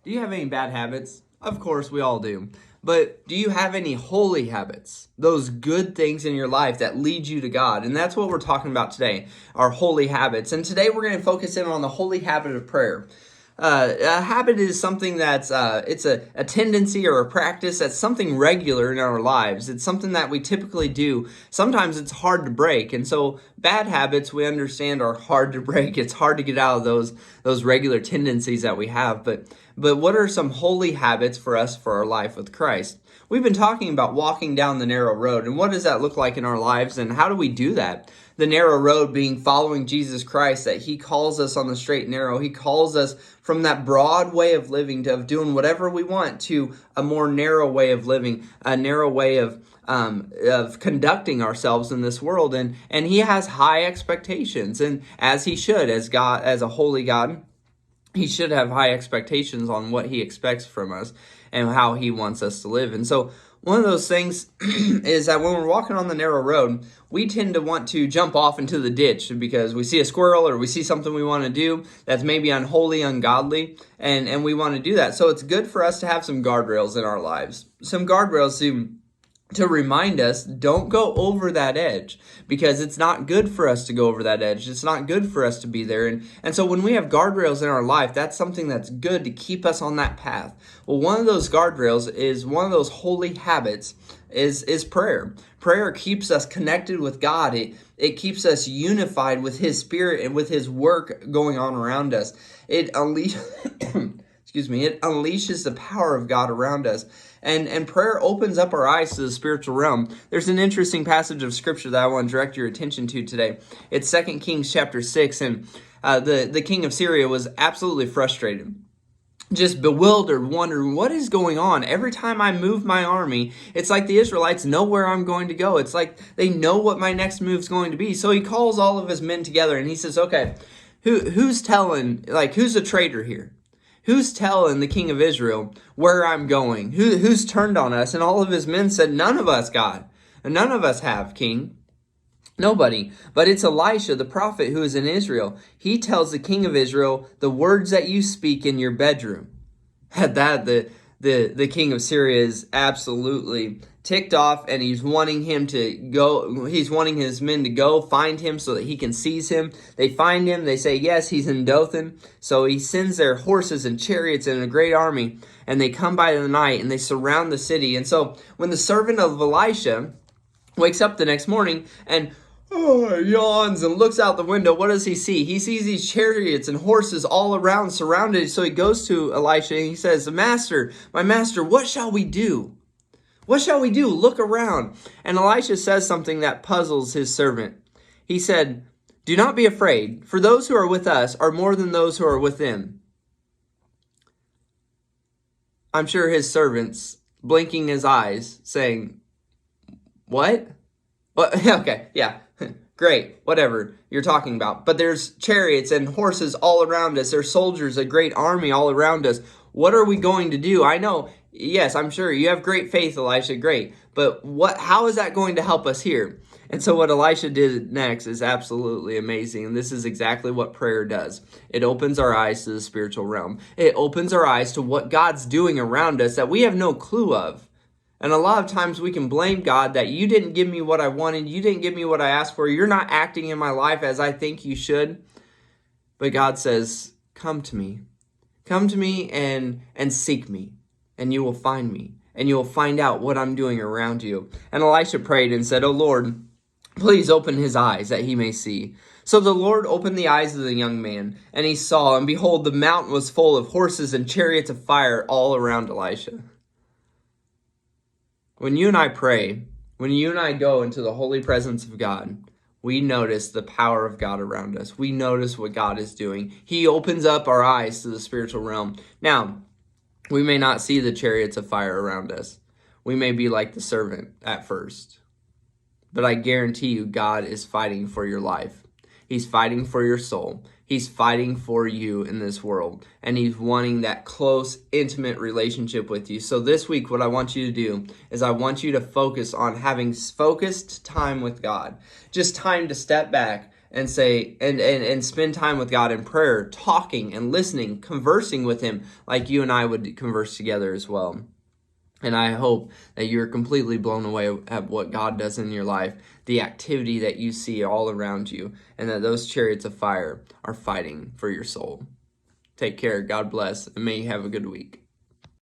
Do you have any bad habits? Of course, we all do. But do you have any holy habits? Those good things in your life that lead you to God. And that's what we're talking about today, our holy habits. And today we're going to focus in on the holy habit of prayer. A habit is something that's it's a tendency or a practice that's something regular in our lives. It's something that we typically do. Sometimes it's hard to break, and so bad habits we understand are hard to break. It's hard to get out of those regular tendencies that we have. But what are some holy habits for us for our life with Christ? We've been talking about walking down the narrow road, and what does that look like in our lives, and how do we do that? The narrow road being following Jesus Christ, that he calls us on the straight and narrow. He calls us from that broad way of living, of doing whatever we want, to a more narrow way of living, a narrow way of conducting ourselves in this world. And he has high expectations, and as he should, as God, as a holy God, he should have high expectations on what he expects from us and how he wants us to live. And so one of those things is that when we're walking on the narrow road, we tend to want to jump off into the ditch because we see a squirrel or we see something we want to do that's maybe unholy, ungodly, and we want to do that. So it's good for us to have some guardrails in our lives. Some guardrails to remind us, don't go over that edge, because it's not good for us to go over that edge. It's not good for us to be there. And so when we have guardrails in our life, that's something that's good to keep us on that path. Well, one of those guardrails is one of those holy habits is prayer. Prayer keeps us connected with God. It keeps us unified with his spirit and with his work going on around us. It it unleashes the power of God around us. And prayer opens up our eyes to the spiritual realm. There's an interesting passage of scripture that I want to direct your attention to today. It's 2 Kings chapter 6, and the king of Syria was absolutely frustrated, just bewildered, wondering what is going on. Every time I move my army, it's like the Israelites know where I'm going to go. It's like they know what my next move's going to be. So he calls all of his men together and he says, okay, who's a traitor here? Who's telling the king of Israel where I'm going? Who's turned on us? And all of his men said, none of us, God. And none of us have, king. Nobody. But it's Elisha, the prophet, who is in Israel. He tells the king of Israel the words that you speak in your bedroom. At that, the king of Syria is absolutely ticked off, and he's wanting him to go. He's wanting his men to go find him so that he can seize him. They find him. They say, yes, he's in Dothan. So he sends their horses and chariots and a great army, and they come by the night and they surround the city. And so when the servant of Elisha wakes up the next morning and yawns and looks out the window, what does he see? He sees these chariots and horses all around, surrounded. So he goes to Elisha and he says, my master, what shall we do? What shall we do? Look around. And Elisha says something that puzzles his servant. He said, do not be afraid, for those who are with us are more than those who are with them. I'm sure his servant's blinking his eyes, saying, what? Okay, yeah. Great, whatever you're talking about. But there's chariots and horses all around us. There's soldiers, a great army all around us. What are we going to do? I know, yes, I'm sure you have great faith, Elisha, great. But how is that going to help us here? And so what Elisha did next is absolutely amazing. And this is exactly what prayer does. It opens our eyes to the spiritual realm. It opens our eyes to what God's doing around us that we have no clue of. And a lot of times we can blame God that you didn't give me what I wanted. You didn't give me what I asked for. You're not acting in my life as I think you should. But God says, come to me. Come to me and seek me. And you will find me. And you will find out what I'm doing around you. And Elisha prayed and said, oh Lord, please open his eyes that he may see. So the Lord opened the eyes of the young man. And he saw, and behold, the mountain was full of horses and chariots of fire all around Elisha. When you and I pray, when you and I go into the holy presence of God, we notice the power of God around us. We notice what God is doing. He opens up our eyes to the spiritual realm. Now, we may not see the chariots of fire around us. We may be like the servant at first. But I guarantee you, God is fighting for your life. He's fighting for your soul. He's fighting for you in this world. And he's wanting that close, intimate relationship with you. So this week, what I want you to do is I want you to focus on having focused time with God. Just time to step back and say and spend time with God in prayer, talking and listening, conversing with him like you and I would converse together as well. And I hope that you're completely blown away at what God does in your life, the activity that you see all around you, and that those chariots of fire are fighting for your soul. Take care. God bless, and may you have a good week.